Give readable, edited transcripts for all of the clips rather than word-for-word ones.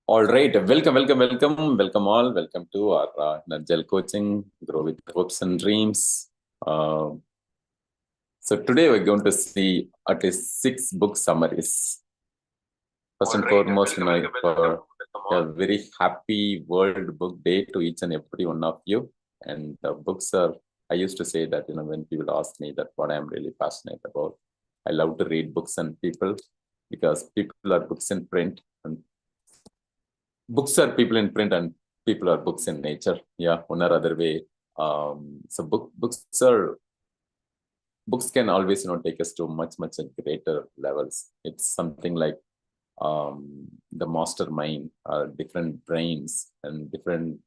All right, welcome all. Welcome to our Nudgel coaching, Grow with Hopes and Dreams. So today we're going to see at least 6 book summaries. First and foremost, a very happy World Book Day to each and every one of you. And the books are, I used to say that, when people ask me that what I'm really passionate about, I love to read books and people because people are books in print and books are people in print and people are books in nature. Yeah, one or other way. So books can always take us to much greater levels. It's something like the mastermind, different brains and different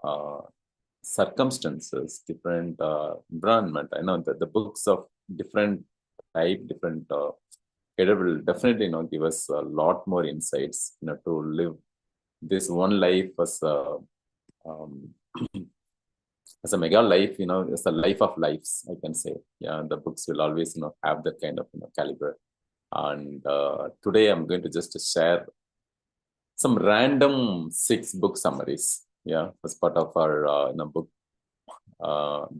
uh, circumstances, different environment. I know that the books of different type, different will definitely give us a lot more insights to live this one life um, as a mega life, as a life of lives, I can say. Yeah, the books will always, have that kind of, caliber. And today I'm going to just share some random 6 book summaries. Yeah, as part of our, book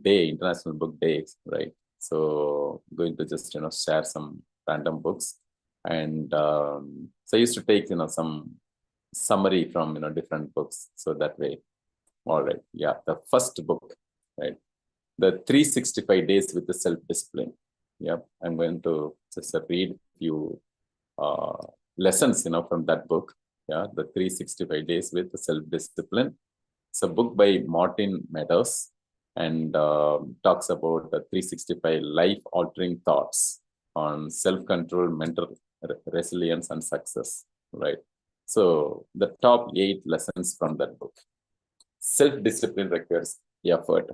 day, International Book Day, right? So going to just, share some random books. And so I used to take, some summary from, different books. So that way, all right. Yeah. The first book, right? The 365 Days with the Self-Discipline. Yep. I'm going to just read a few uh, lessons, from that book. Yeah. The 365 Days with the Self-Discipline. It's a book by Martin Meadows and talks about the 365 life-altering thoughts on self-control, mental resilience, and success, right? So the top 8 lessons from that book. Self-discipline requires effort.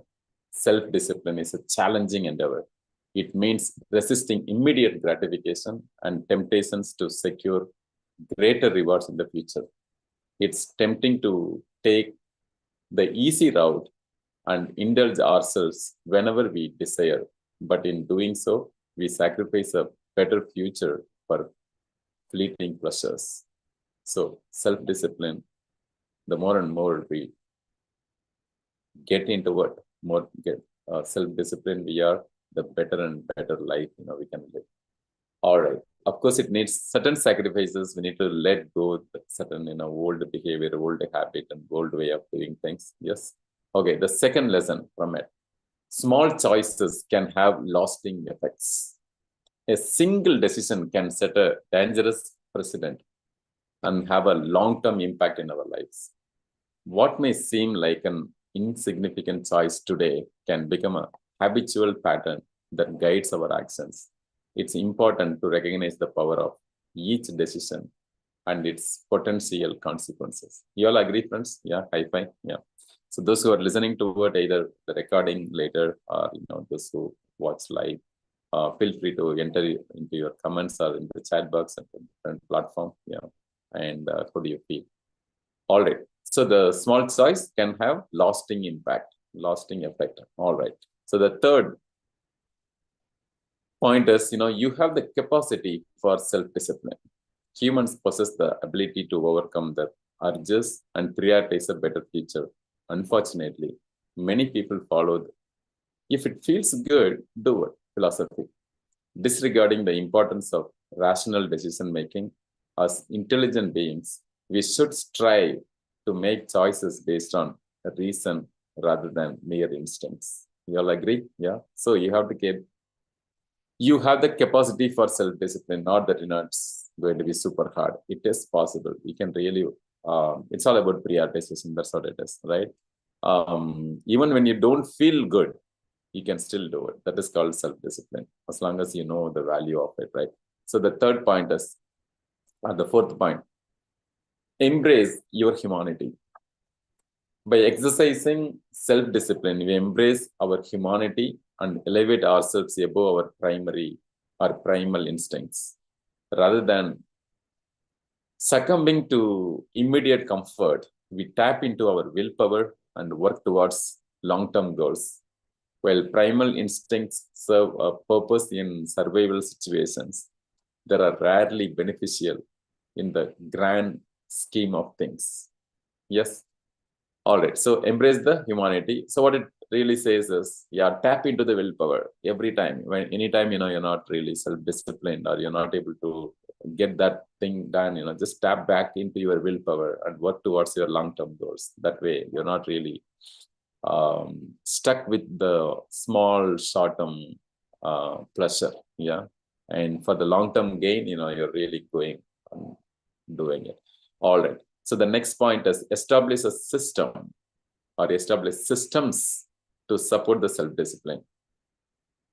Self-discipline is a challenging endeavor. It means resisting immediate gratification and temptations to secure greater rewards in the future. It's tempting to take the easy route and indulge ourselves whenever we desire. But in doing so, we sacrifice a better future for fleeting pleasures. So, self-discipline, the more and more we get into what more get self-discipline we are, the better and better life we can live. All right, of course it needs certain sacrifices. We need to let go the certain old behavior, old habit, and old way of doing things. Yes. Okay, the second lesson from it: small choices can have lasting effects. A single decision can set a dangerous precedent and have a long-term impact in our lives. What may seem like an insignificant choice today can become a habitual pattern that guides our actions. It's important to recognize the power of each decision and its potential consequences. You all agree, friends? Yeah, high five. Yeah. So those who are listening to it, either the recording later or those who watch live, feel free to enter into your comments or in the chat box at the different platform. Yeah. And how do you feel? All right. So the small choice can have lasting impact, lasting effect. All right. So the third point is, you have the capacity for self-discipline. Humans possess the ability to overcome the urges and prioritize a better future. Unfortunately, many people follow the, if it feels good, do it philosophy, disregarding the importance of rational decision making. As intelligent beings, we should strive to make choices based on reason rather than mere instincts. You all agree? Yeah. So you have the capacity for self-discipline, not that it's going to be super hard. It is possible. You can really, it's all about prioritization. That's what it is, right? Even when you don't feel good, you can still do it. That is called self-discipline, as long as you know the value of it, right? So the third point is, the fourth point, embrace your humanity. By exercising self-discipline, we embrace our humanity and elevate ourselves above our primal instincts. Rather than succumbing to immediate comfort, we tap into our willpower and work towards long-term goals. While primal instincts serve a purpose in survival situations, they are rarely beneficial in the grand scheme of things. Yes. All right. So embrace the humanity. So what it really says is, yeah, tap into the willpower every time. When anytime you're not really self-disciplined or you're not able to get that thing done, just tap back into your willpower and work towards your long-term goals. That way, you're not really stuck with the small short-term pleasure. Yeah, and for the long-term gain, you're really going and doing it. All right. So the next point is establish a system or establish systems to support the self-discipline.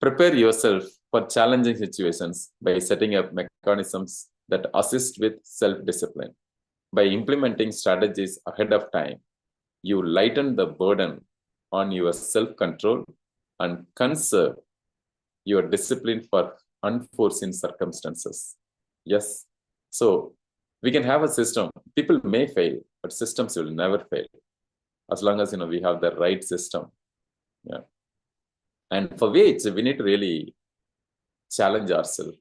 Prepare yourself for challenging situations by setting up mechanisms that assist with self-discipline. By implementing strategies ahead of time, you lighten the burden on your self-control and conserve your discipline for unforeseen circumstances. Yes. So we can have a system. People may fail, but systems will never fail as long as we have the right system. Yeah. And for which we need to really challenge ourselves.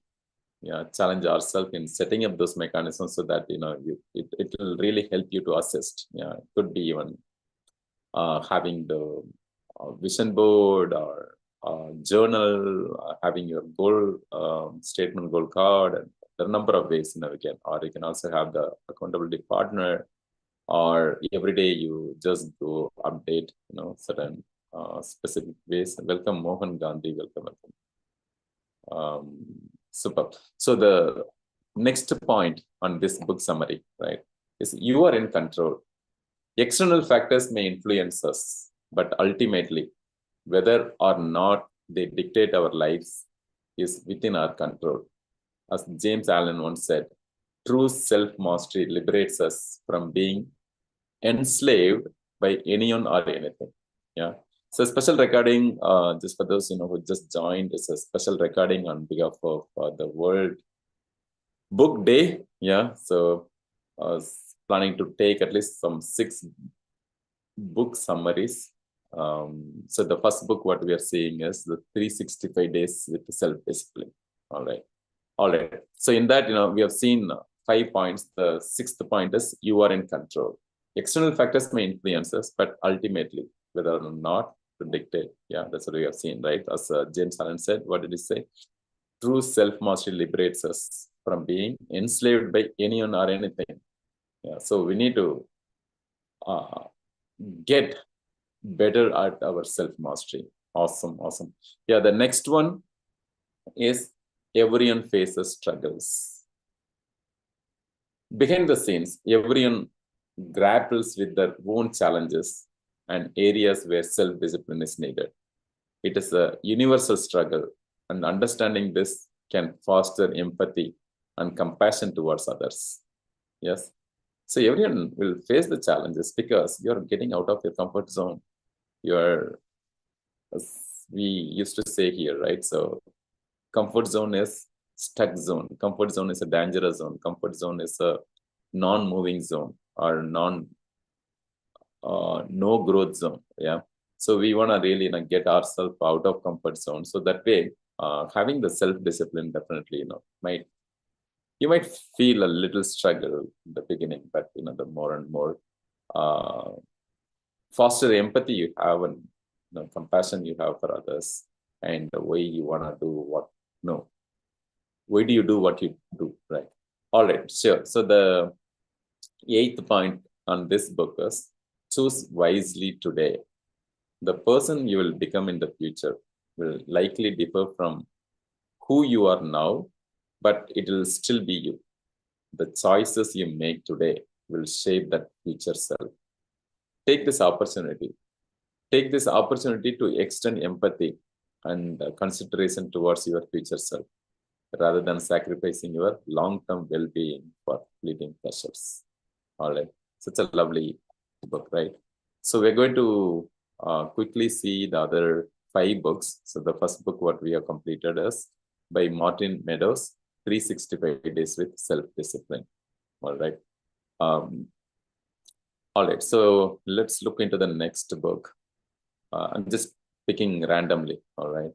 Yeah, challenge ourselves in setting up those mechanisms so that it will really help you to assist. Yeah, it could be even having the vision board or journal, having your goal statement, goal card, and there are a number of ways we can. Or you can also have the accountability partner, or every day you just go update, certain specific ways. Welcome, Mohan Gandhi. Welcome. Super. So the next point on this book summary, right, is you are in control. External factors may influence us, but ultimately, whether or not they dictate our lives is within our control. As James Allen once said, true self-mastery liberates us from being enslaved by anyone or anything. Yeah. So special recording, just for those who just joined, is a special recording on behalf of the World Book Day. Yeah. So I was planning to take at least some 6 book summaries. So the first book, what we are seeing is the 365 Days with Self-Discipline. All right. All right. So in that, we have seen 5 points. The 6th point is you are in control. External factors may influence us, but ultimately, whether or not to dictate. Yeah, that's what we have seen, right? As James Allen said, what did he say? True self-mastery liberates us from being enslaved by anyone or anything. Yeah, so we need to get better at our self-mastery. Awesome, awesome. Yeah, the next one is everyone faces struggles. Behind the scenes, everyone grapples with their own challenges and areas where self-discipline is needed. It is a universal struggle, and understanding this can foster empathy and compassion towards others. Yes. So everyone will face the challenges because you're getting out of your comfort zone. You're, as we used to say here, right? So comfort zone is stuck zone. Comfort zone is a dangerous zone. Comfort zone is a non-moving zone or no growth zone. Yeah. So we want to really get ourselves out of comfort zone. So that way, having the self-discipline definitely, you might feel a little struggle in the beginning, but the more and more foster empathy you have and compassion you have for others, and the way you want to do what why do you do what you do, right? All right, sure. So the 8th point on this book is choose wisely today. The person you will become in the future will likely differ from who you are now, but it will still be you. The choices you make today will shape that future self. Take this opportunity. Take this opportunity to extend empathy and consideration towards your future self, rather than sacrificing your long-term well-being for fleeting pleasures. All right. Such a lovely book, right? So we're going to quickly see the other 5 books. So the first book, what we have completed is by Martin Meadows, 365 Days with Self-Discipline. All right. All right. So let's look into the next book. I'm just picking randomly. All right.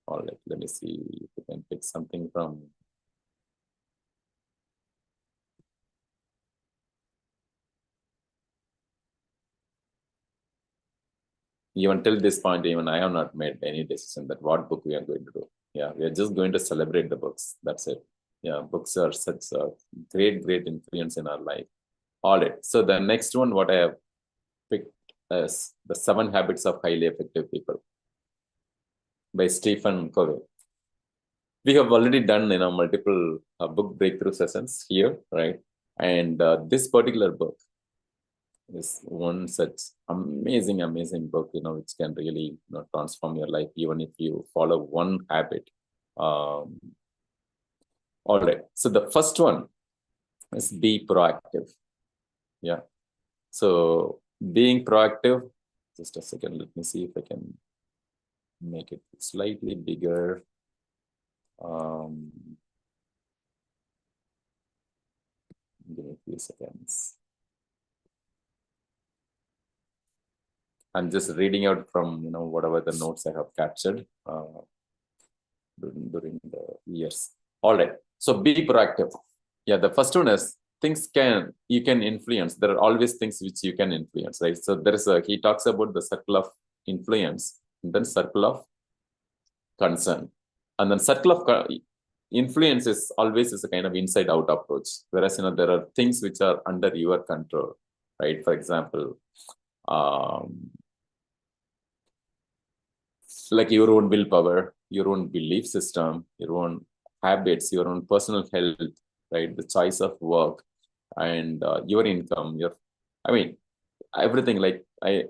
All right. Let me see if we can pick something from. even till this point, even I have not made any decision that what book we are going to do. Yeah, we are just going to celebrate the books. That's it. Yeah, books are such a great influence in our life. All right. So the next one, what I have picked is The 7 Habits of Highly Effective People by Stephen Covey. We have already done multiple book breakthrough sessions here, right? And this particular book is one such amazing book, which can really transform your life, even if you follow one habit. All right. So the first one is be proactive. Yeah. So being proactive, just a second, let me see if I can make it slightly bigger. Give me a few seconds. I'm just reading out from whatever the notes I have captured during the years. All right. So be proactive. Yeah, the first one is you can influence. There are always things which you can influence, right? So he talks about the circle of influence, and then circle of concern, and then circle of influence is always a kind of inside out approach. Whereas there are things which are under your control, right? For example, like your own willpower, your own belief system, your own habits, your own personal health, right? The choice of work and your income, everything. Like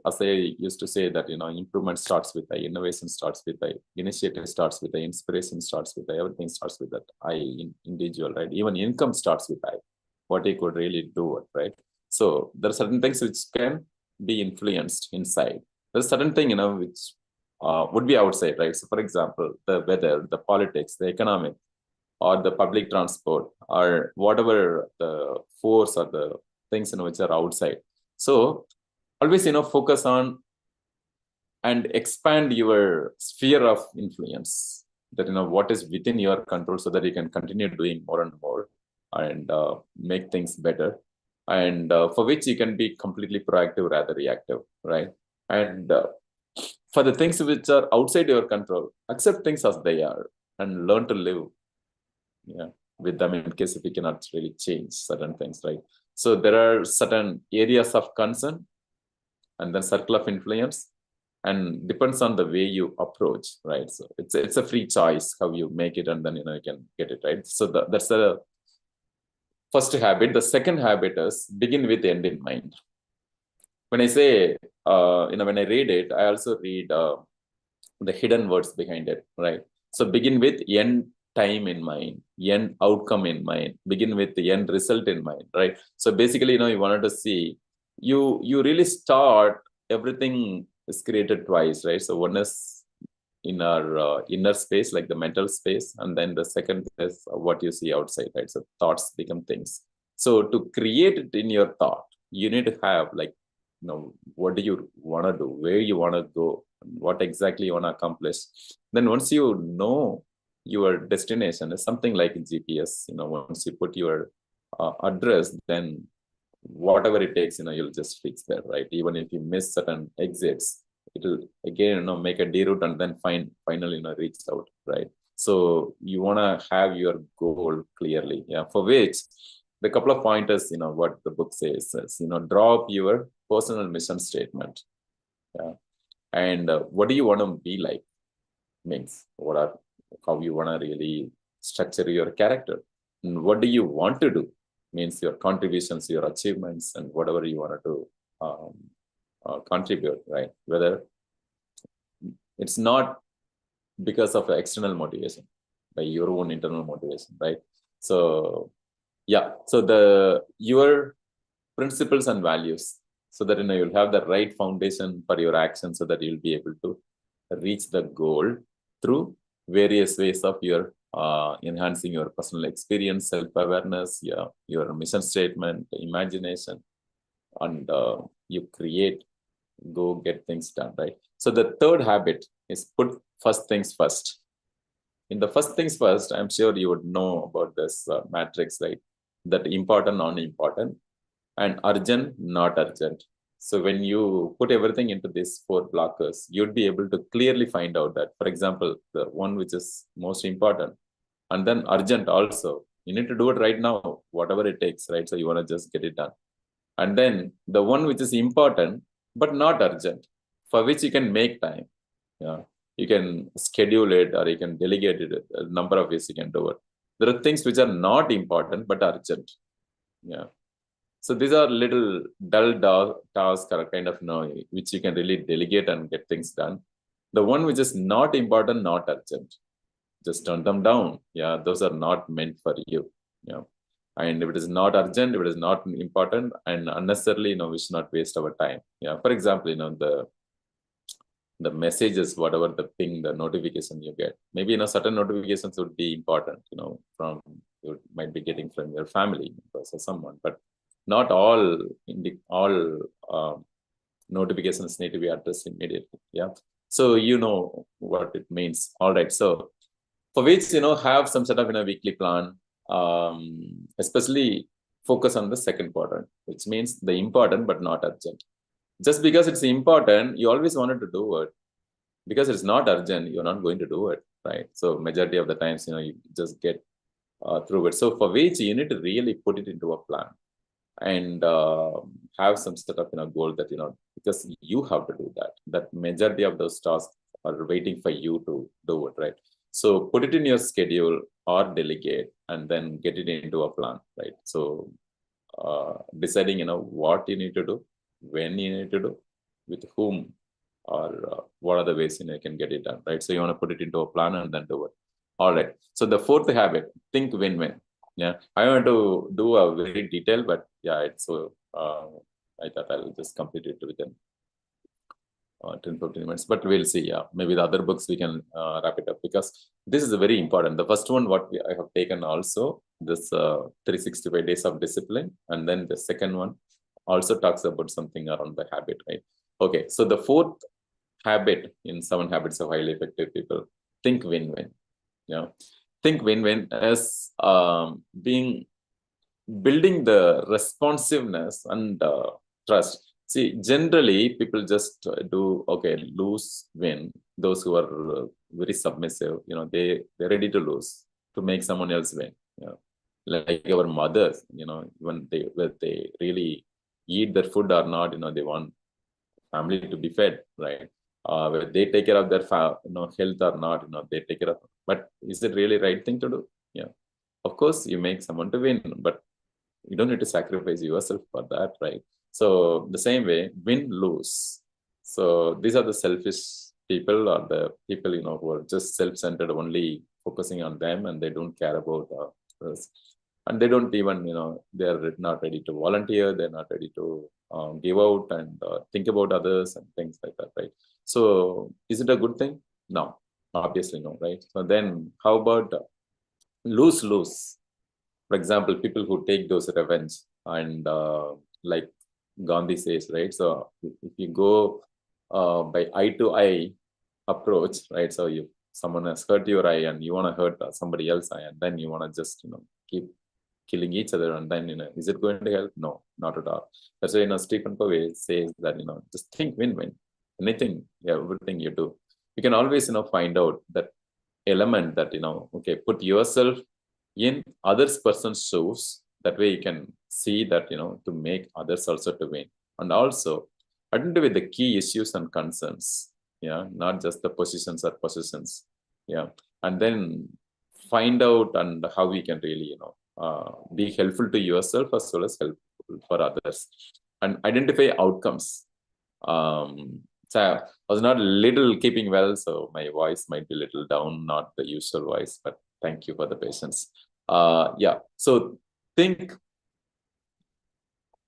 as I used to say that, improvement starts with the innovation starts with the initiative starts with the inspiration starts with the everything starts with that individual, right? Even income starts with what he could really do, right? So there are certain things which can be influenced inside. There's certain thing, which would be outside, right? So for example, the weather, the politics, the economic, or the public transport, or whatever the force or the things which are outside. So always focus on and expand your sphere of influence, that what is within your control, so that you can continue doing more and more and make things better, and for which you can be completely proactive rather reactive, right? And for the things which are outside your control, accept things as they are and learn to live with them, in case if we cannot really change certain things, right? So there are certain areas of concern and then circle of influence, and depends on the way you approach, right? So it's a free choice how you make it, and then you can get it, right? So that's the first habit. The second habit is begin with end in mind. When I say when I read it, I also read the hidden words behind it, right? So begin with end time in mind, end outcome in mind, begin with the end result in mind, right? So basically, you wanted to see, you really start, everything is created twice, right? So one is in our inner space, like the mental space, and then the second is what you see outside, right? So thoughts become things. So to create it in your thought, you need to have what do you want to do, where you want to go, what exactly you want to accomplish. Then once you know your destination is something like GPS, once you put your address, then whatever it takes, you'll just fix that, right? Even if you miss certain exits, it'll again, make a deroute and then finally, reach out, right? So you want to have your goal clearly, yeah, for which the couple of pointers, what the book says is, draw up your personal mission statement. Yeah. And what do you want to be like? Means how you want to really structure your character. And what do you want to do? Means your contributions, your achievements, and whatever you want to contribute, right? Whether it's not because of external motivation, by your own internal motivation, right? So yeah, so your principles and values, so that you'll have the right foundation for your action, so that you'll be able to reach the goal through various ways of your enhancing your personal experience, self-awareness, your mission statement, imagination, and you go get things done, right? So the third habit is put first things first. In the first things first, I'm sure you would know about this matrix, right? That important, non-important, and urgent, not urgent. So when you put everything into these 4 blockers, you'd be able to clearly find out that, for example, the one which is most important, and then urgent also. You need to do it right now, whatever it takes, right? So you want to just get it done. And then the one which is important but not urgent, for which you can make time. Yeah, you can schedule it or you can delegate it. A number of ways you can do it. There are things which are not important but urgent. Yeah. So these are little dull tasks or kind of which you can really delegate and get things done. The one which is not important, not urgent, just turn them down. Yeah, those are not meant for you. Yeah. And if it is not urgent, if it is not important, and unnecessarily, we should not waste our time. Yeah. For example, the messages, whatever the ping, the notification you get, maybe certain notifications would be important, from you might be getting from your family members or someone, but not all notifications need to be addressed immediately. Yeah. So you know what it means. All right. So for which have some sort of weekly plan, especially focus on the second quadrant, which means the important but not urgent. Just because it's important, you always wanted to do it. Because it's not urgent, you're not going to do it, right? So majority of the times, you just get through it. So for which you need to really put it into a plan and have some sort of goal that because you have to do that majority of those tasks are waiting for you to do it, right? So put it in your schedule or delegate and then get it into a plan, right? So deciding what you need to do, when you need to do, with whom, or what are the ways you can get it done, right? So you want to put it into a plan and then do it. All right. So the fourth habit, think win-win. Yeah, I want to do a very detailed, but yeah, it's so I thought I'll just complete it within 10-15 minutes, but we'll see. Yeah, maybe the other books we can wrap it up, because this is very important. The first one, I have taken also, this 365 days of discipline, and then the second one also talks about something around the habit, right? Okay, so the fourth habit in 7 habits of highly effective people, think win-win. Yeah, think win-win as building the responsiveness and trust. See, generally people just do okay, lose, win. Those who are very submissive, they're ready to lose to make someone else win. Like our mothers, when they really eat their food or not, they want family to be fed, right? Whether they take care of their health or not, they take care of. But is it really right thing to do? Yeah, of course you make someone to win, but you don't need to sacrifice yourself for that, right? So the same way, win lose. So these are the selfish people, or the people who are just self-centered, only focusing on them, and they don't care about us. And they don't even they're not ready to volunteer, they're not ready to give out and think about others and things like that, right? So is it a good thing? No, obviously no, right? So then how about lose lose? For example, people who take those revenge, and like Gandhi says, right? So if you go by eye to eye approach, right? So if someone has hurt your eye and you want to hurt somebody else's eye, and then you want to just keep killing each other, and then is it going to help? No, not at all. That's why Stephen Covey says that just think win-win. Anything, yeah, everything you do, you can always find out that element that okay, put yourself in others person's shoes. That way you can see that to make others also to win, and also identify the key issues and concerns. Yeah, not just the positions or possessions. Yeah, and then find out and how we can really be helpful to yourself as well as helpful for others, and identify outcomes. So I was not little keeping well, so my voice might be a little down, not the usual voice, but thank you for the patience. Yeah, so think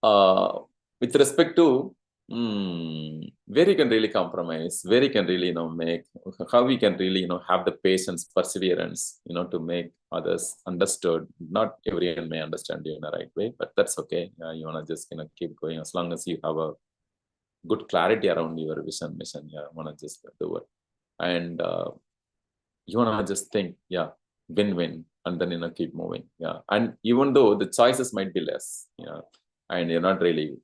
with respect to where you can really compromise, where you can really make, how we can really have the patience, perseverance, to make others understood. Not everyone may understand you in the right way, but that's okay. You want to just keep going as long as you have a good clarity around your vision, mission. Yeah, want to just do it, and you want to just think, yeah, win-win, and then keep moving. Yeah, and even though the choices might be less, yeah, and you're not really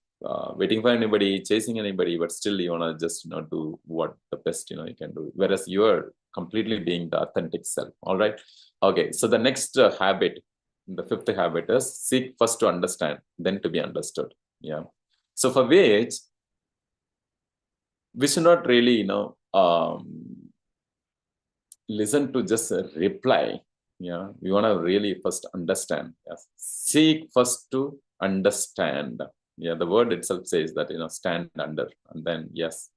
waiting for anybody, chasing anybody, but still you want to just, do what the best, you can do. Whereas you're completely being the authentic self. All right. Okay. So the next habit, the fifth habit is seek first to understand, then to be understood. Yeah. So for which we should not really, listen to just a reply. Yeah. We want to really first understand. Yes. Seek first to understand. Yeah. The word itself says that, stand under. And then, yes,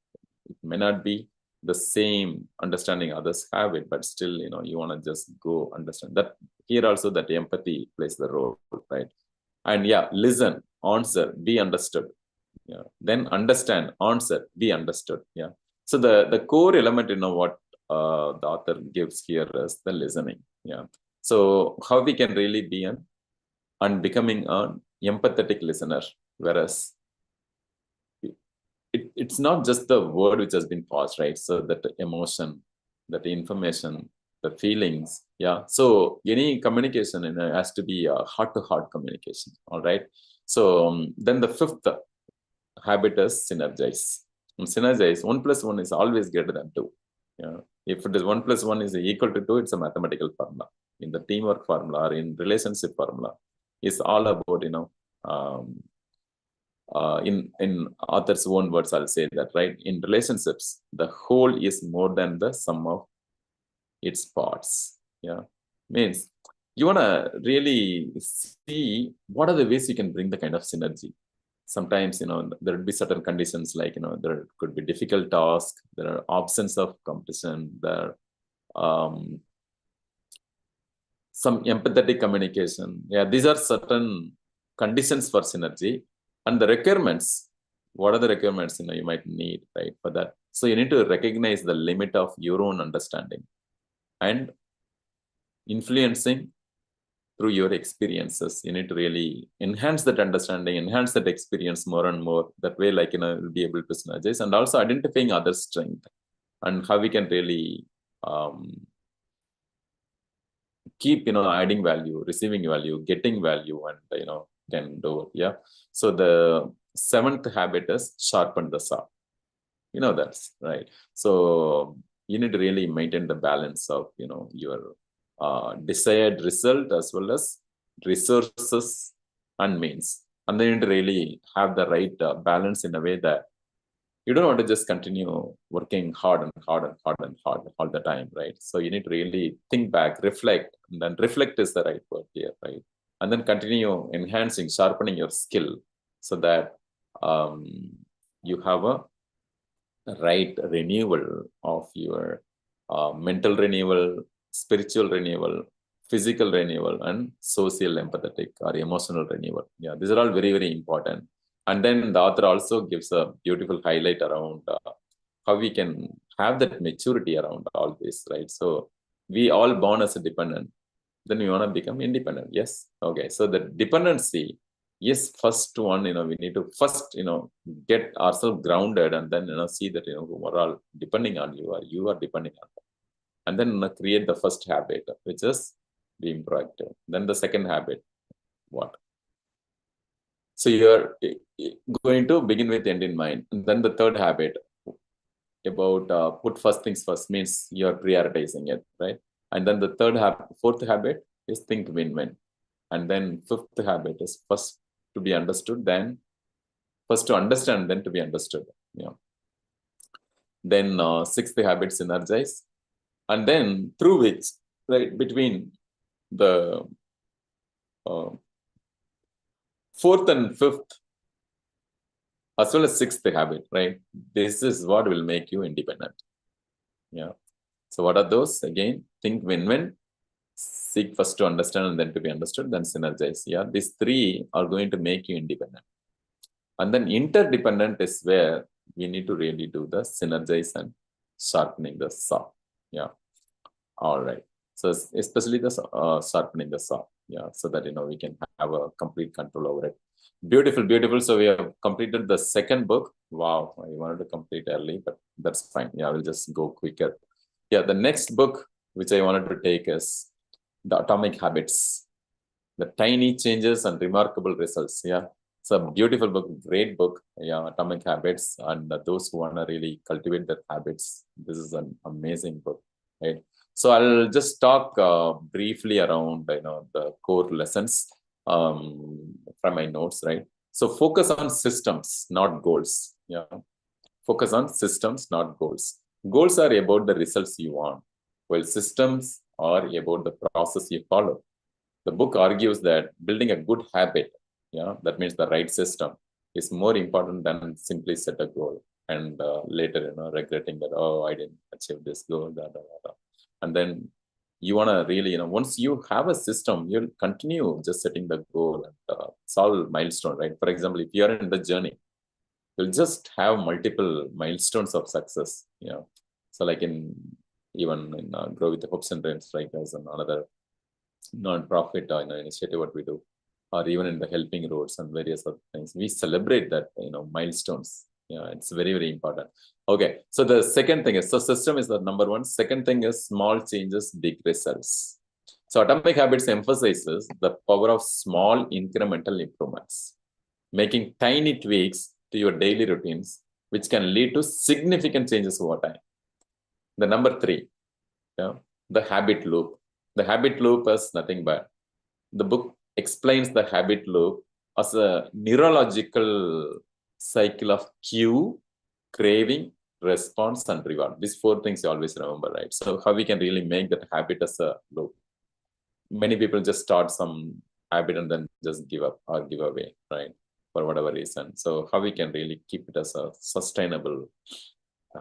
it may not be the same understanding others have it, but still, you want to just go understand that. Here also that empathy plays the role, right? And yeah, listen, answer, be understood. Yeah. Then understand, answer, be understood. Yeah. So the core element, what the author gives here is the listening. Yeah. So how we can really be and becoming an empathetic listener, whereas it's not just the word which has been paused, right? So that emotion, that information, the feelings. Yeah. So any communication, has to be a heart-to-heart communication. All right. So then the fifth habit is synergize. And synergize, 1+1 is always greater than 2. Yeah. If it is 1+1 is equal to 2, it's a mathematical formula. In the teamwork formula or in relationship formula, it's all about, um, in author's own words, I'll say that, right? In relationships, the whole is more than the sum of its parts. Yeah. Means you want to really see what are the ways you can bring the kind of synergy. Sometimes, there would be certain conditions like, there could be difficult tasks, there are absence of competition, there some empathetic communication. Yeah, these are certain conditions for synergy. And the requirements, what are the requirements, you might need, right, for that. So you need to recognize the limit of your own understanding and influencing through your experiences. You need to really enhance that understanding, enhance that experience more and more. That way, like, you'll be able to synergize, and also identifying other strength and how we can really keep, adding value, receiving value, getting value, and, can do it. Yeah. So the seventh habit is sharpen the saw. That's right. So you need to really maintain the balance of, your desired result as well as resources and means. And then you need to really have the right balance in a way that you don't want to just continue working hard and hard and hard and hard all the time, right? So you need to really think back, reflect, and then reflect is the right word here, right? And then continue enhancing, sharpening your skill so that you have a right renewal of your mental renewal, spiritual renewal, physical renewal, and social empathetic or emotional renewal. Yeah, these are all very, very important. And then the author also gives a beautiful highlight around how we can have that maturity around all this, right? So we all born as a dependent, then we want to become independent. Yes. Okay. So the dependency is first one, we need to first, get ourselves grounded and then, see that, we're all depending on you or you are depending on them. And then create the first habit, which is being proactive. Then the second habit, what? So you're going to begin with end in mind. And then the third habit about put first things first means you're prioritizing it, right? And then the fourth habit is think win-win. And then fifth habit is first to be understood, then first to understand, then to be understood. Yeah. Then sixth habit, synergize. And then through which, right, between the fourth and fifth, as well as sixth habit, right? This is what will make you independent. Yeah. So what are those? Again, think win-win, seek first to understand and then to be understood, then synergize. Yeah, these three are going to make you independent. And then interdependent is where we need to really do the synergize and sharpening the saw. Yeah. All right. So especially the sharpening the saw. Yeah. So that, we can have a complete control over it. Beautiful, beautiful. So we have completed the second book. Wow. I wanted to complete early, but that's fine. Yeah, we'll just go quicker. Yeah. The next book, which I wanted to take is The Atomic Habits, the tiny changes and remarkable results. Yeah. It's a beautiful book, great book. Yeah, Atomic Habits, and those who want to really cultivate their habits, this is an amazing book, right? So I'll just talk briefly around the core lessons from my notes, right? So focus on systems, not goals. Yeah, focus on systems, not goals. Goals are about the results you want, while systems are about the process you follow. The book argues that building a good habit, yeah, that means the right system, is more important than simply set a goal and later, regretting that, oh, I didn't achieve this goal, and then you want to really, once you have a system, you'll continue just setting the goal and solve milestone, right? For example, if you're in the journey, you'll just have multiple milestones of success, So like even in Grow with the Hopes and Dreams, right, as another non-profit initiative what we do, or even in the helping roads and various other things, we celebrate that milestones. Yeah, it's very, very important. Okay, so the second thing is, so system is the number one. Second thing is small changes, big results. So Atomic Habits emphasizes the power of small incremental improvements, making tiny tweaks to your daily routines, which can lead to significant changes over time. The number three, the habit loop. The habit loop is nothing but, the book explains the habit loop as a neurological cycle of cue, craving, response, and reward. These four things you always remember, right? So how we can really make that habit as a loop. Many people just start some habit and then just give up or give away, right? For whatever reason. So how we can really keep it as a sustainable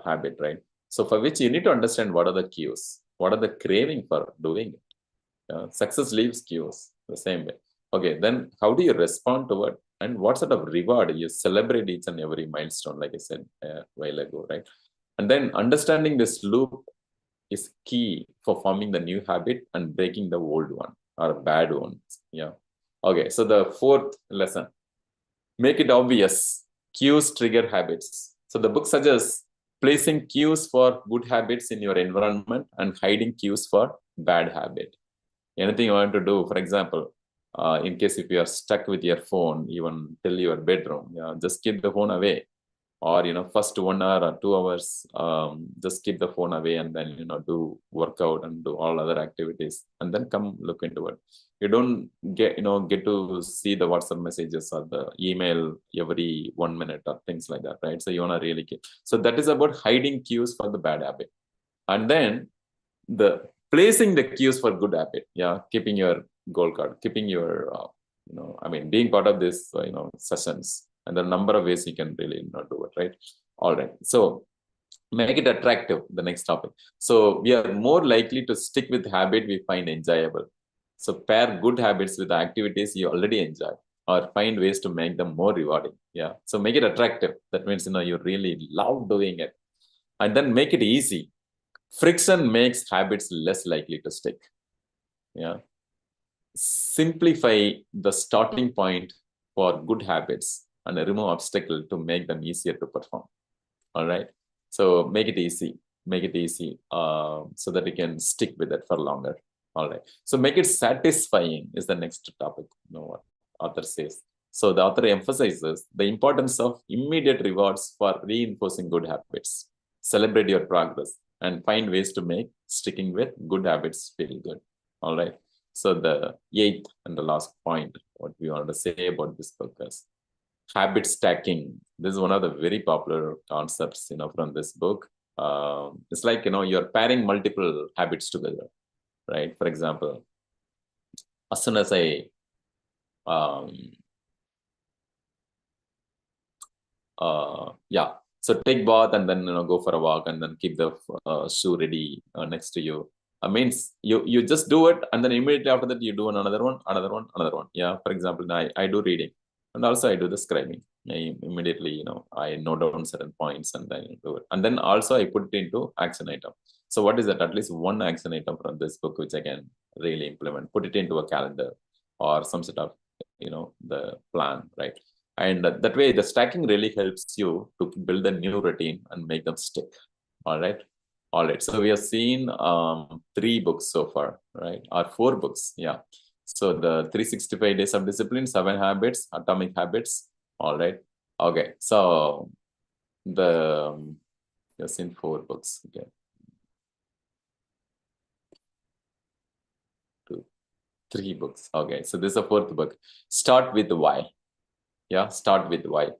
habit, right? So for which you need to understand what are the cues, what are the craving for doing it. Success leaves cues the same way. Okay, then how do you respond to it, and what sort of reward you celebrate each and every milestone, like I said a while ago, right? And then understanding this loop is key for forming the new habit and breaking the old one or bad ones. Yeah. Okay, so the fourth lesson, make it obvious. Cues trigger habits. So the book suggests placing cues for good habits in your environment and hiding cues for bad habit. Anything you want to do, for example, in case if you are stuck with your phone even till your bedroom, just keep the phone away, or first 1 hour or 2 hours, just keep the phone away, and then do workout and do all other activities, and then come look into it. You don't get to see the WhatsApp messages or the email every 1 minute or things like that, right? So you want to really keep, so that is about hiding cues for the bad habit, and then the placing the cues for good habit. Yeah, keeping your goal card, keeping your being part of this sessions, and the number of ways you can really do it, right? All right, so make it attractive, the next topic. So we are more likely to stick with habit we find enjoyable. So pair good habits with the activities you already enjoy, or find ways to make them more rewarding. Yeah, so make it attractive. That means you really love doing it, and then make it easy. Friction makes habits less likely to stick. Yeah. Simplify the starting point for good habits and remove obstacle to make them easier to perform. All right. So make it easy. Make it easy so that you can stick with it for longer. All right. So make it satisfying is the next topic. What author says. So the author emphasizes the importance of immediate rewards for reinforcing good habits. Celebrate your progress and find ways to make sticking with good habits feel good. All right. So the eighth and the last point, what we want to say about this book is habit stacking. This is one of the very popular concepts, from this book. It's like, you're pairing multiple habits together, right? For example, as soon as I so take bath and then go for a walk and then keep the shoe ready next to you. Means you just do it, and then immediately after that you do another one, another one. Yeah, for example, I do reading, and also I do the scribing. I immediately I note down certain points and then do it, and then also I put it into action item. So what is that? At least one action item from this book which I can really implement, put it into a calendar or some sort of the plan, right? And that way the stacking really helps you to build a new routine and make them stick. All right. All right. So we have seen 3 books so far, right? Or 4 books. Yeah. So the 365 Days of Discipline, 7 Habits, Atomic Habits, All right. Okay. So the you've seen 4 books. Okay. 2, 3 books. Okay. So this is the 4th book. Start with why. Yeah. Start with why.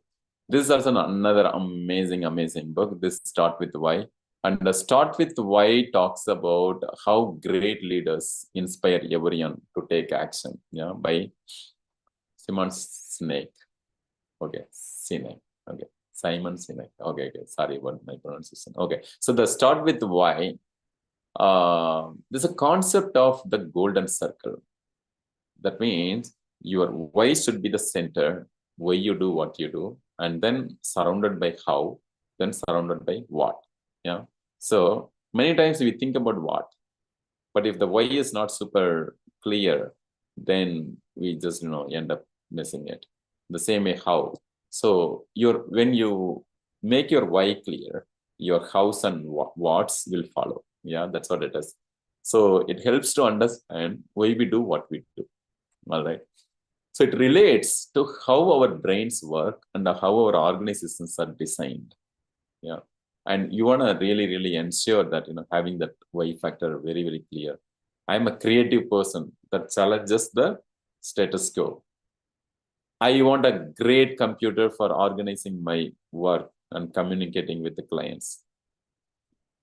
This is also another amazing book. This Start with Why. And the Start with Why talks about how great leaders inspire everyone to take action. Yeah, by Simon Sinek. Okay, Sinek. Okay, Simon Sinek. Okay. Sorry about my pronunciation. Okay, so the Start with Why. There's a concept of the golden circle. That means your why should be the center, why you do what you do, and then surrounded by how, then surrounded by what. Yeah. So many times we think about what, but if the why is not super clear, then we just end up missing it. The same way how. So when you make your why clear, your hows and whats will follow. Yeah, that's what it is. So it helps to understand why we do what we do. All right. So it relates to how our brains work and how our organizations are designed. Yeah. And you want to really ensure that, having that why factor very clear. I'm a creative person that challenges the status quo. I want a great computer for organizing my work and communicating with the clients.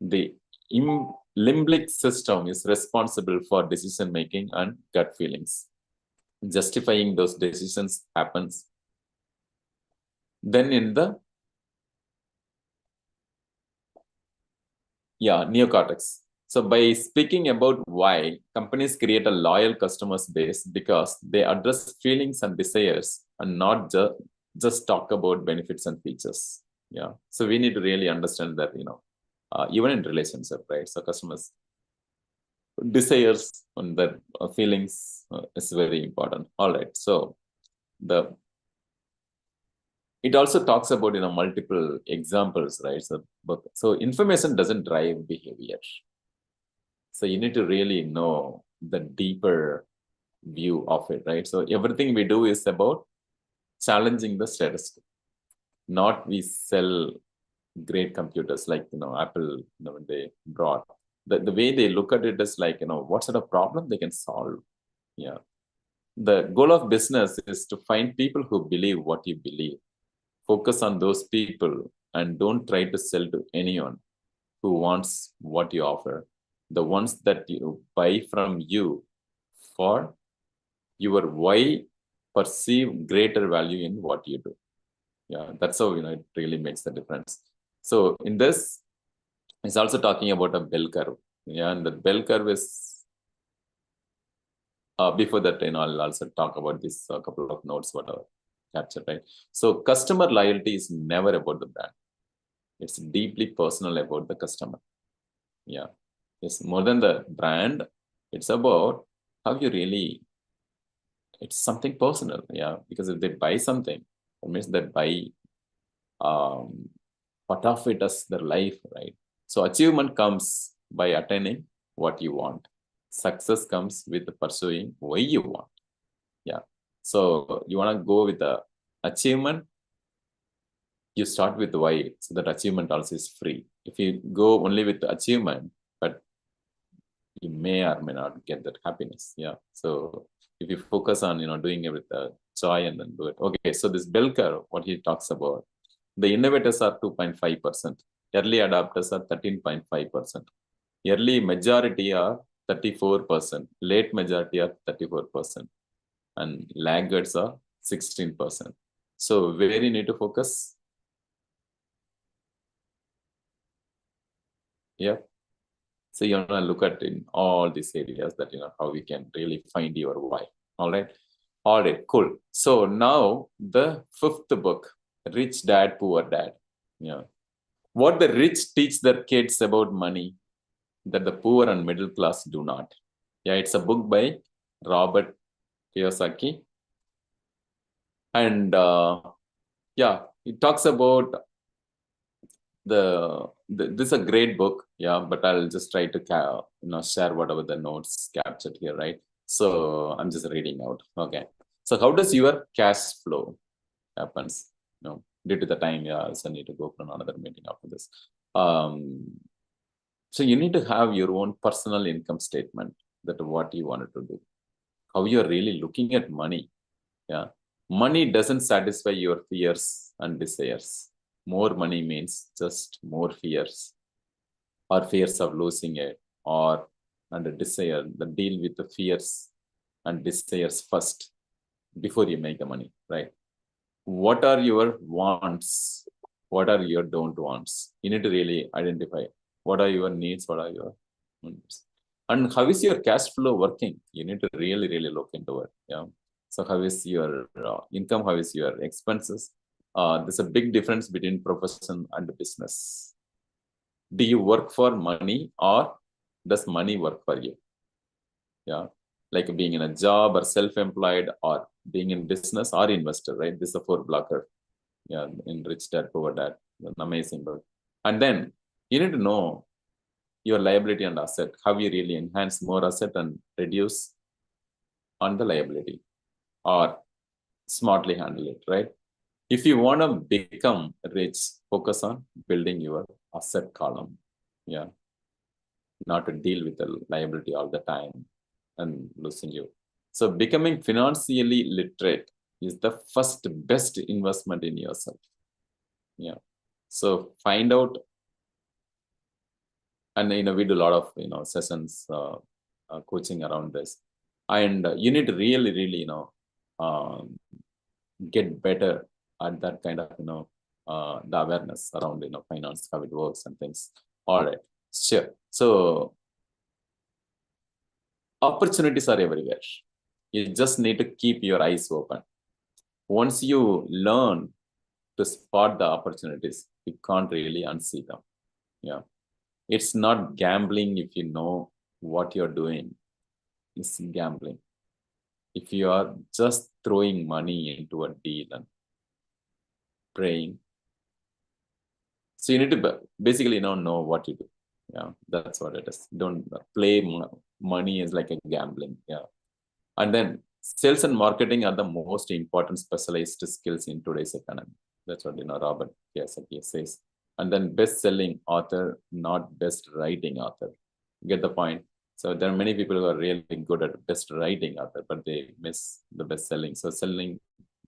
The limbic system is responsible for decision making and gut feelings. Justifying those decisions happens then in the neocortex. So by speaking about why, companies create a loyal customers base because they address feelings and desires and not just talk about benefits and features. Yeah. So we need to really understand that, even in relationship, right? So customers desires and their feelings is very important. All right. So the it also talks about multiple examples, right? So information doesn't drive behavior. So you need to really know the deeper view of it, right? So everything we do is about challenging the status quo. Not we sell great computers like Apple, when they brought the way they look at it is like, what sort of problem they can solve. Yeah. The goal of business is to find people who believe what you believe. Focus on those people and don't try to sell to anyone who wants what you offer. The ones that you buy from you for your why perceive greater value in what you do. Yeah, that's how it really makes the difference. So in this, it's also talking about a bell curve. Yeah, and the bell curve is before that, I'll also talk about this couple of notes what I captured, right? So customer loyalty is never about the brand. It's deeply personal about the customer. Yeah. It's more than the brand. It's about how you really, it's something personal. Yeah. Because if they buy something, it means they buy part of it as their life, right? So achievement comes by attaining what you want. Success comes with pursuing what you want. Yeah. So you want to go with the achievement, you start with why, so that achievement also is free. If you go only with the achievement, but you may or may not get that happiness. Yeah. So if you focus on doing it with the joy and then do it. Okay. So this bell curve, what he talks about, the innovators are 2.5%, early adopters are 13.5%, early majority are 34%, late majority are 34%, and laggards are 16%. So where you need to focus? Yeah. So you want to look at in all these areas that how we can really find your why. All right, cool. So now the 5th book, Rich Dad, Poor Dad. Yeah. What the rich teach their kids about money that the poor and middle class do not. Yeah, it's a book by Robert Kiyosaki. And yeah, it talks about this is a great book. Yeah, but I'll just try to share whatever the notes captured here, right? So I'm just reading out. Okay. So how does your cash flow? happens. Due to the time, yeah, I also need to go for another meeting after this. So you need to have your own personal income statement, that what you wanted to do, how you're really looking at money. Yeah. Money doesn't satisfy your fears and desires. More money means just more fears, or fears of losing it, or and a desire. The deal with the fears and desires first before you make the money, right? What are your wants? What are your don't wants? You need to really identify what are your needs, what are your wants. And how is your cash flow working? You need to really, really look into it. Yeah. So how is your income? How is your expenses? There's a big difference between profession and business. Do you work for money, or does money work for you? Yeah. Like being in a job or self-employed, or being in business or investor, right? This is a 4-blocker. Yeah, in Rich Dad Poor Dad, an amazing book. And then you need to know your liability and asset, how you really enhance more asset and reduce on the liability, or smartly handle it, right? If you want to become rich, focus on building your asset column. Yeah, not to deal with the liability all the time and losing you. So becoming financially literate is the first best investment in yourself. Yeah. So find out, and we do a lot of sessions, coaching around this, and you need to really, really get better at that kind of the awareness around finance, how it works and things. All right, sure. So opportunities are everywhere. You just need to keep your eyes open. Once you learn to spot the opportunities, you can't really unsee them. Yeah. It's not gambling if you know what you're doing. It's gambling if you are just throwing money into a deal and praying. So you need to basically know what you do. Yeah, that's what it is. Don't play money as like a gambling. Yeah. And then sales and marketing are the most important specialized skills in today's economy. That's what Robert Kiyosaki says. And then best-selling author, not best writing author. Get the point? So there are many people who are really good at best writing author, but they miss the best selling. So selling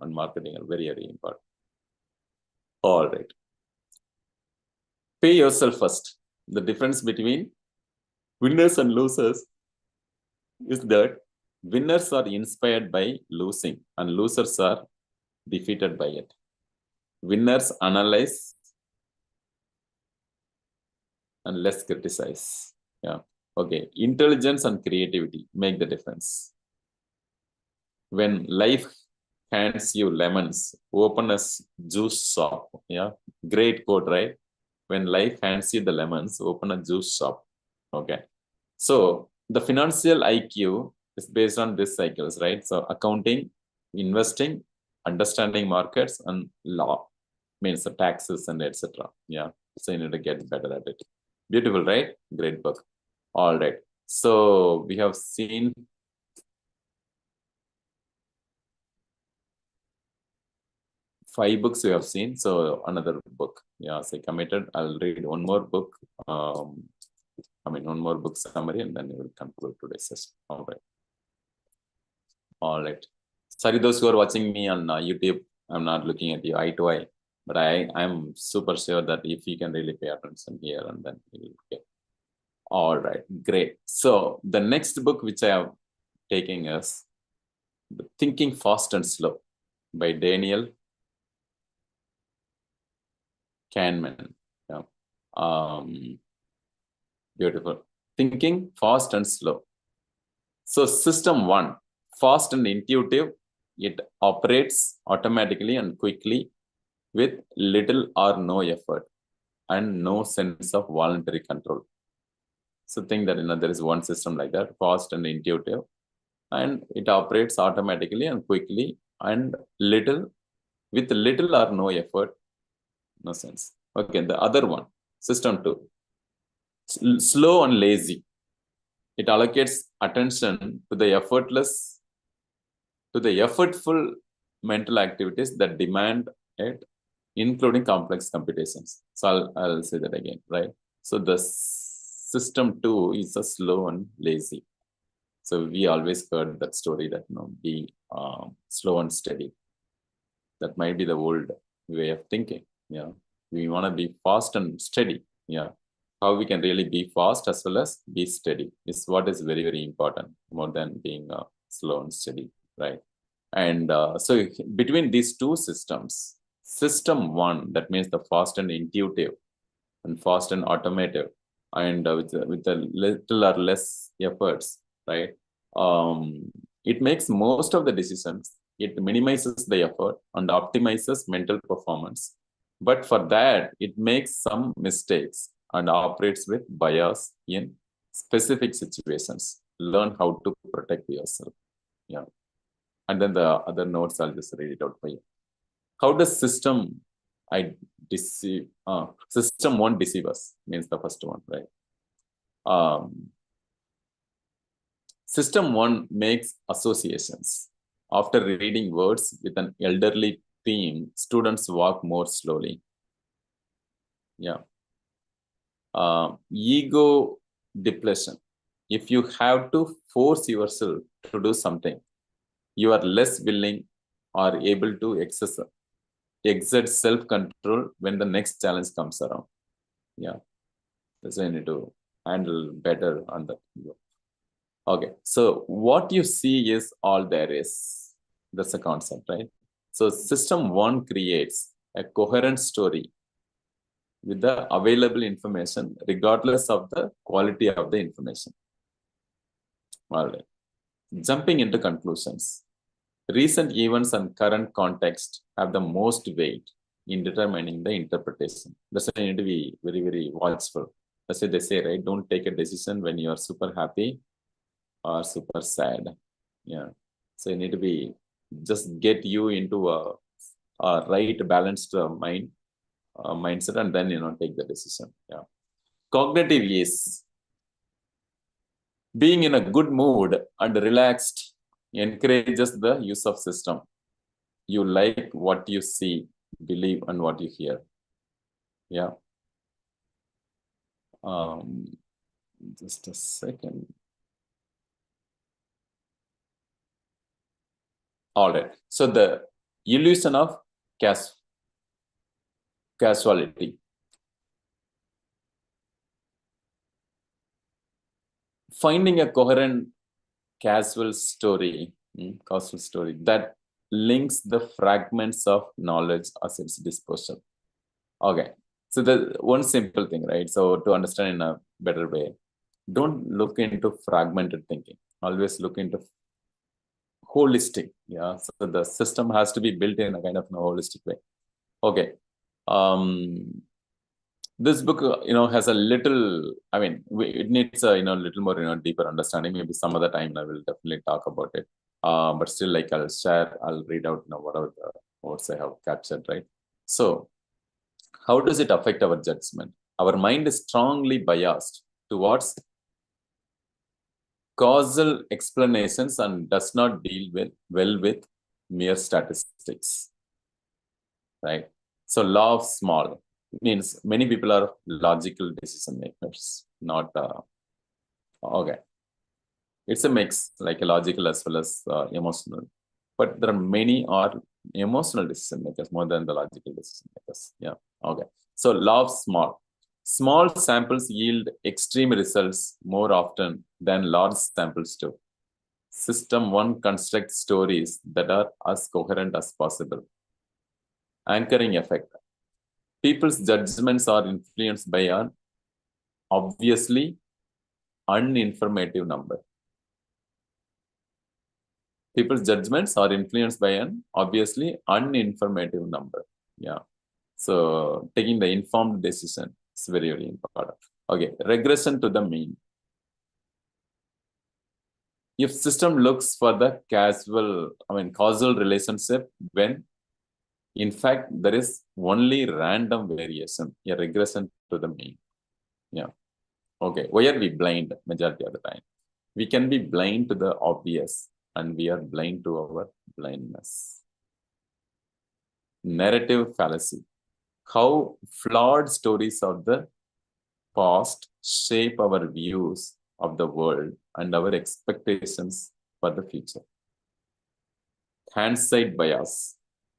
and marketing are very, very important. All right. Pay yourself first. The difference between winners and losers is that winners are inspired by losing and losers are defeated by it. Winners analyze and less criticize. Yeah. Okay. Intelligence and creativity make the difference. When life hands you lemons, open a juice shop. Yeah. Great quote, right? When life hands you the lemons, open a juice shop. Okay. So the financial IQ is based on these cycles, right? So accounting, investing, understanding markets, and law means the taxes and etc. Yeah. So you need to get better at it. Beautiful, right? Great book. All right. So we have seen 5 books we have seen. So another book. Yeah, say committed. I'll read one more book. One more book summary, and then we will conclude today's session. All right. All right. Sorry, those who are watching me on YouTube, I'm not looking at you eye to eye, but I'm super sure that if you can really pay attention here, and then you will get. All right, great. So the next book which I am taking is Thinking Fast and Slow by Daniel Kahneman. Yeah. Beautiful. Thinking Fast and Slow. So system 1, fast and intuitive. It operates automatically and quickly with little or no effort and no sense of voluntary control. So think that there is one system like that, fast and intuitive, and it operates automatically and quickly and with little or no effort, no sense. Okay, the other one, system 2, slow and lazy. It allocates attention to the effortful mental activities that demand it, including complex computations. So I'll say that again, right? So the system 2 is a slow and lazy. So we always heard that story that be slow and steady. That might be the old way of thinking. Yeah, we want to be fast and steady. Yeah, how we can really be fast as well as be steady is what is very, very important, more than being slow and steady, right? And so between these two systems, system 1, that means the fast and intuitive and fast and automative, and with a little or less efforts, right? It makes most of the decisions. It minimizes the effort and optimizes mental performance. But for that, it makes some mistakes and operates with bias in specific situations. Learn how to protect yourself. Yeah. And then the other notes, I'll just read it out for you. How does system system 1 deceive us? Means the first one, right? System 1 makes associations. After reading words with an elderly theme, students walk more slowly. Yeah. Ego depletion. If you have to force yourself to do something, you are less willing or able to exert self-control when the next challenge comes around. Yeah. That's why you need to handle better on that. Okay. So what you see is all there is. That's a concept, right? So system 1 creates a coherent story with the available information, regardless of the quality of the information. All right. Jumping into conclusions. Recent events and current context have the most weight in determining the interpretation. That's why you need to be very, very watchful. That's why they say, right? Don't take a decision when you are super happy or super sad. Yeah. So you need to be, just get you into a right balanced mindset, and then take the decision. Yeah. Cognitive ease. Being in a good mood and relaxed encourages the use of system. You like what you see, believe, and what you hear. Yeah. Just a second. All right. So the illusion of casuality. Finding a coherent causal story that links the fragments of knowledge as its disposal. Okay. So the one simple thing, right? So to understand in a better way, don't look into fragmented thinking. Always look into holistic. Yeah. So the system has to be built in a kind of a holistic way. Okay. This book, has a little, I mean, it needs a, little more, deeper understanding. Maybe some other time I will definitely talk about it. But still, like I'll read out, whatever the words I have captured, right? So how does it affect our judgment? Our mind is strongly biased towards causal explanations and does not deal well with mere statistics, right? So law of small means many people are logical decision makers, not okay. It's a mix, like a logical as well as emotional. But there are many are emotional decision makers more than the logical decision makers. Yeah. Okay. So law of small. Small samples yield extreme results more often than large samples do. System 1 constructs stories that are as coherent as possible. Anchoring effect. People's judgments are influenced by an obviously uninformative number. People's judgments are influenced by an obviously uninformative number. Yeah. So taking the informed decision is very, very important. Okay. Regression to the mean. If system looks for the causal relationship when in fact there is only random variation, a regression to the mean. Yeah. Okay. Why are we blind majority of the time? We can be blind to the obvious and we are blind to our blindness. narrative fallacy. How flawed stories of the past shape our views of the world and our expectations for the future. Hindsight bias.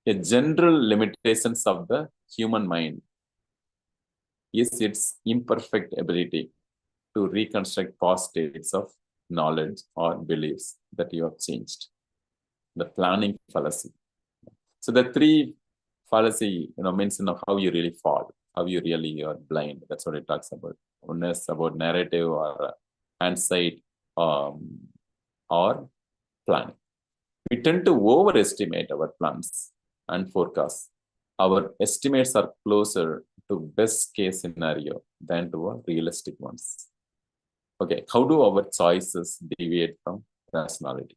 A general limitations of the human mind is its imperfect ability to reconstruct past states of knowledge or beliefs that you have changed. The planning fallacy. So the three fallacy, means how you really fall, how you really are blind. That's what it talks about. One is about narrative or hindsight or planning. We tend to overestimate our plans and forecasts. Our estimates are closer to best case scenario than to a realistic ones. Okay, how do our choices deviate from rationality?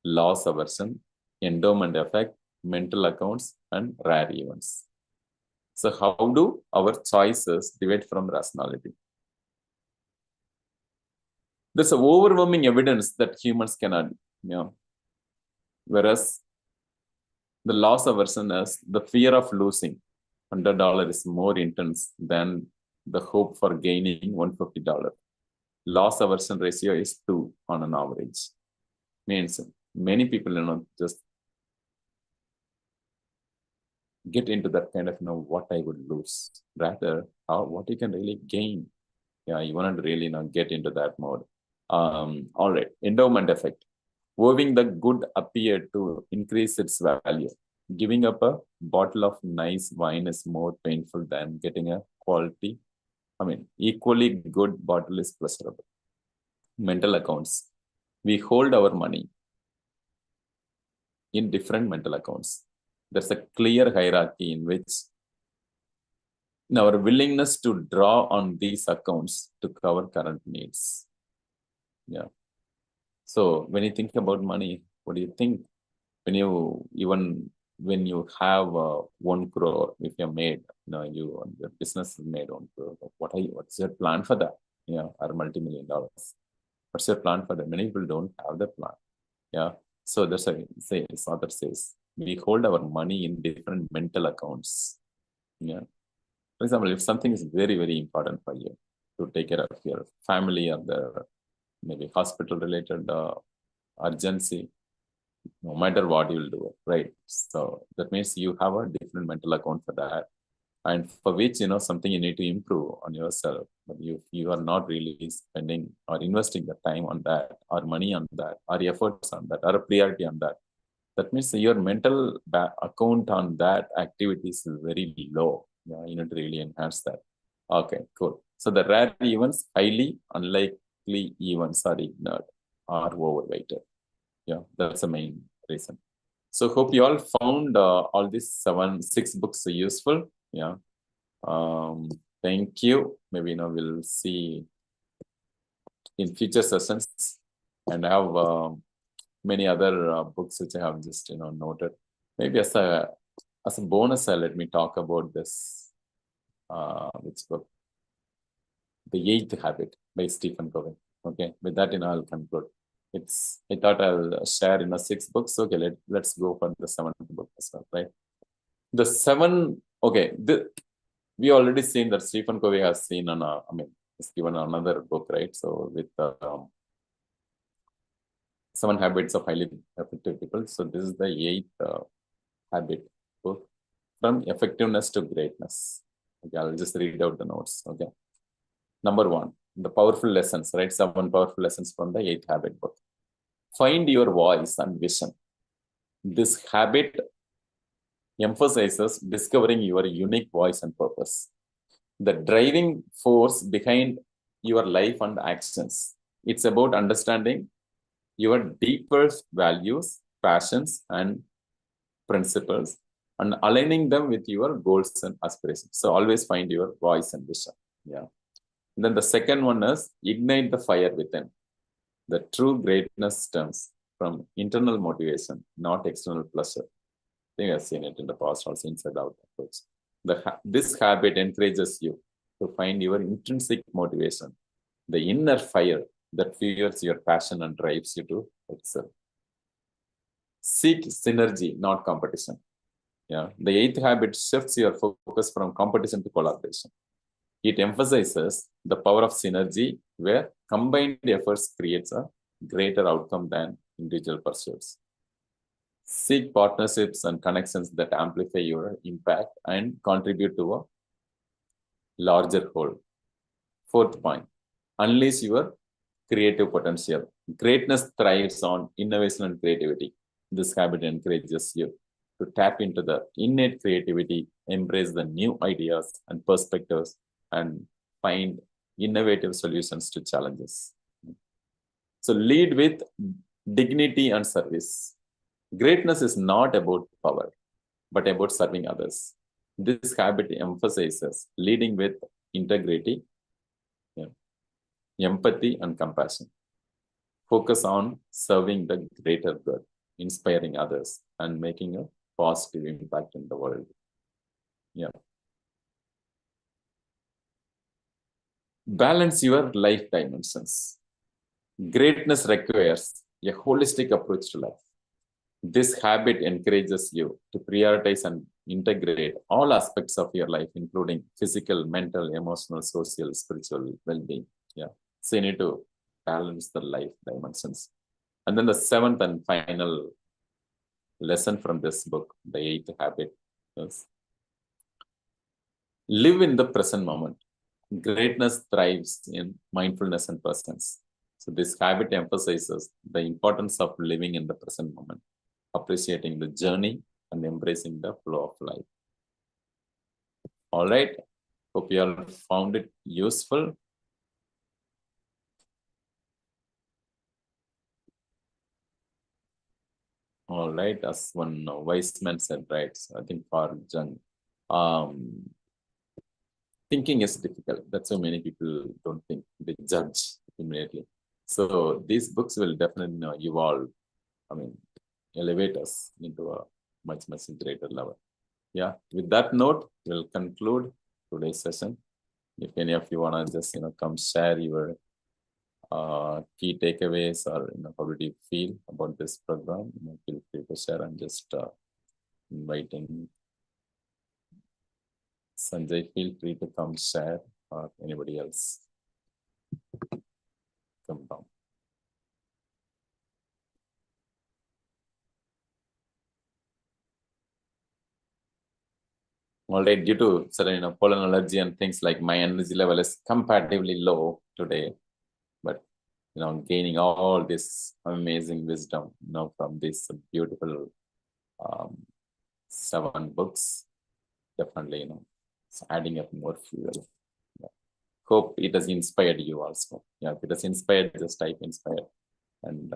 Loss aversion, endowment effect, mental accounts, and rare events. So how do our choices deviate from rationality? There's overwhelming evidence that humans cannot, whereas the loss aversion is the fear of losing $100 is more intense than the hope for gaining $150. Loss aversion ratio is 2 on an average. Means many people, just get into that kind of, what I would lose, rather what you can really gain. Yeah, you want to really, get into that mode. All right, endowment effect. Owing the good appear to increase its value. Giving up a bottle of nice wine is more painful than getting a quality, equally good bottle is pleasurable. Mental accounts. We hold our money in different mental accounts. There's a clear hierarchy in which our willingness to draw on these accounts to cover current needs. Yeah. So when you think about money, what do you think? When you have 1 crore, if you're made, your business is made 1 crore. What's your plan for that? Yeah, or multi-million dollars. What's your plan for that? Many people don't have the plan. Yeah. So that's a author says we hold our money in different mental accounts. Yeah. For example, if something is very, very important for you to take care of your family or the maybe hospital related urgency, no matter what you will do it, right? So that means you have a different mental account for that, and for which something you need to improve on yourself, but you are not really spending or investing the time on that or money on that or efforts on that or a priority on that. That means your mental account on that activity is very low. Yeah, you need to really enhance that. Okay, cool. So the rare events, highly unlikely events are ignored or overweighted. Yeah, that's the main reason. So hope you all found all these 6 books useful. Yeah. Thank you. Maybe we'll see in future sessions, and I have many other books which I have just noted. Maybe as a bonus, let me talk about this which book, The Eighth Habit by Stephen Covey. Okay, with that I'll conclude. I thought I'll share 6 books. Okay, let's go for the 7th book as well, right? The 7. Okay, we already seen that Stephen Covey has seen he's given another book, right? So with 7 Habits of Highly Effective People. So this is the 8th habit book, From Effectiveness to Greatness. Okay, I'll just read out the notes. Okay. Number 1, the powerful lessons, right? 7 powerful lessons from the 8th habit book. Find your voice and vision. This habit emphasizes discovering your unique voice and purpose, the driving force behind your life and actions. It's about understanding your deeper values, passions, and principles and aligning them with your goals and aspirations. So always find your voice and vision. Yeah. And then the second one is ignite the fire within. The true greatness stems from internal motivation, not external pleasure. I think I've seen it in the past also, inside out approach. This habit encourages you to find your intrinsic motivation, the inner fire that fuels your passion and drives you to excel. Seek synergy, not competition. Yeah. The eighth habit shifts your focus from competition to collaboration. It emphasizes the power of synergy, where combined efforts creates a greater outcome than individual pursuits. Seek partnerships and connections that amplify your impact and contribute to a larger whole. Fourth point, unleash your creative potential. Greatness thrives on innovation and creativity. This habit encourages you to tap into the innate creativity, embrace the new ideas and perspectives, and find innovative solutions to challenges. So, lead with dignity and service. Greatness is not about power, but about serving others. This habit emphasizes leading with integrity, yeah, empathy, and compassion. Focus on serving the greater good, inspiring others, and making a positive impact in the world. Yeah. Balance your life dimensions. Greatness requires a holistic approach to life. This habit encourages you to prioritize and integrate all aspects of your life, including physical, mental, emotional, social, spiritual well-being. Yeah. So you need to balance the life dimensions. And then the seventh and final lesson from this book, the eighth habit, is live in the present moment. Greatness thrives in mindfulness and presence. So this habit emphasizes the importance of living in the present moment, appreciating the journey and embracing the flow of life. All right. Hope you all found it useful. All right. As one wise man said, right? So I think for Jung, thinking is difficult. That's why many people don't think, they judge immediately. So these books will definitely evolve, I mean, elevate us into a much, much greater level. Yeah. With that note, we'll conclude today's session. If any of you want to just, come share your key takeaways, or, how did you feel about this program, feel free to share. I'm just inviting Sanjay, feel free to come share, or anybody else come down. All right, due to certain pollen allergy and things, like my energy level is comparatively low today, but gaining all this amazing wisdom, from this beautiful 7 books, definitely, it's adding up more fuel. Yeah. Hope it has inspired you also. Yeah, if it has inspired, just type inspired, and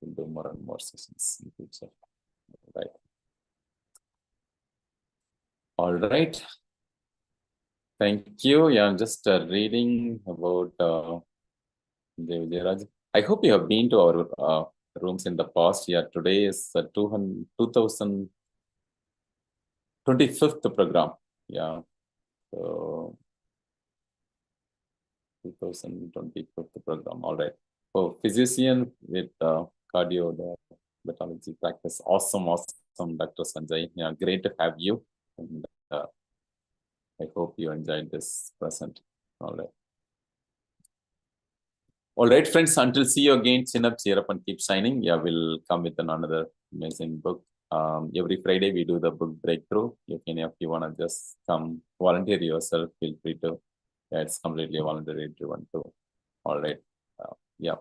we'll do more and more sessions in the future. Right. All right. Thank you. Yeah, I'm just reading about Dev. I hope you have been to our rooms in the past. Yeah, today is 2025th program. Yeah, so 2025th program. All right. So physician with cardio, the pathology practice. Awesome, awesome, Dr. Sanjay. Yeah, great to have you. And I hope you enjoyed this present. All right. All right, friends. Until see you again, chin up, cheer up, and keep shining. Yeah, we'll come with another amazing book. Every Friday we do the book breakthrough. If any of you wanna just come volunteer yourself, feel free to. Yeah, it's completely voluntary driven too. All right. Yeah.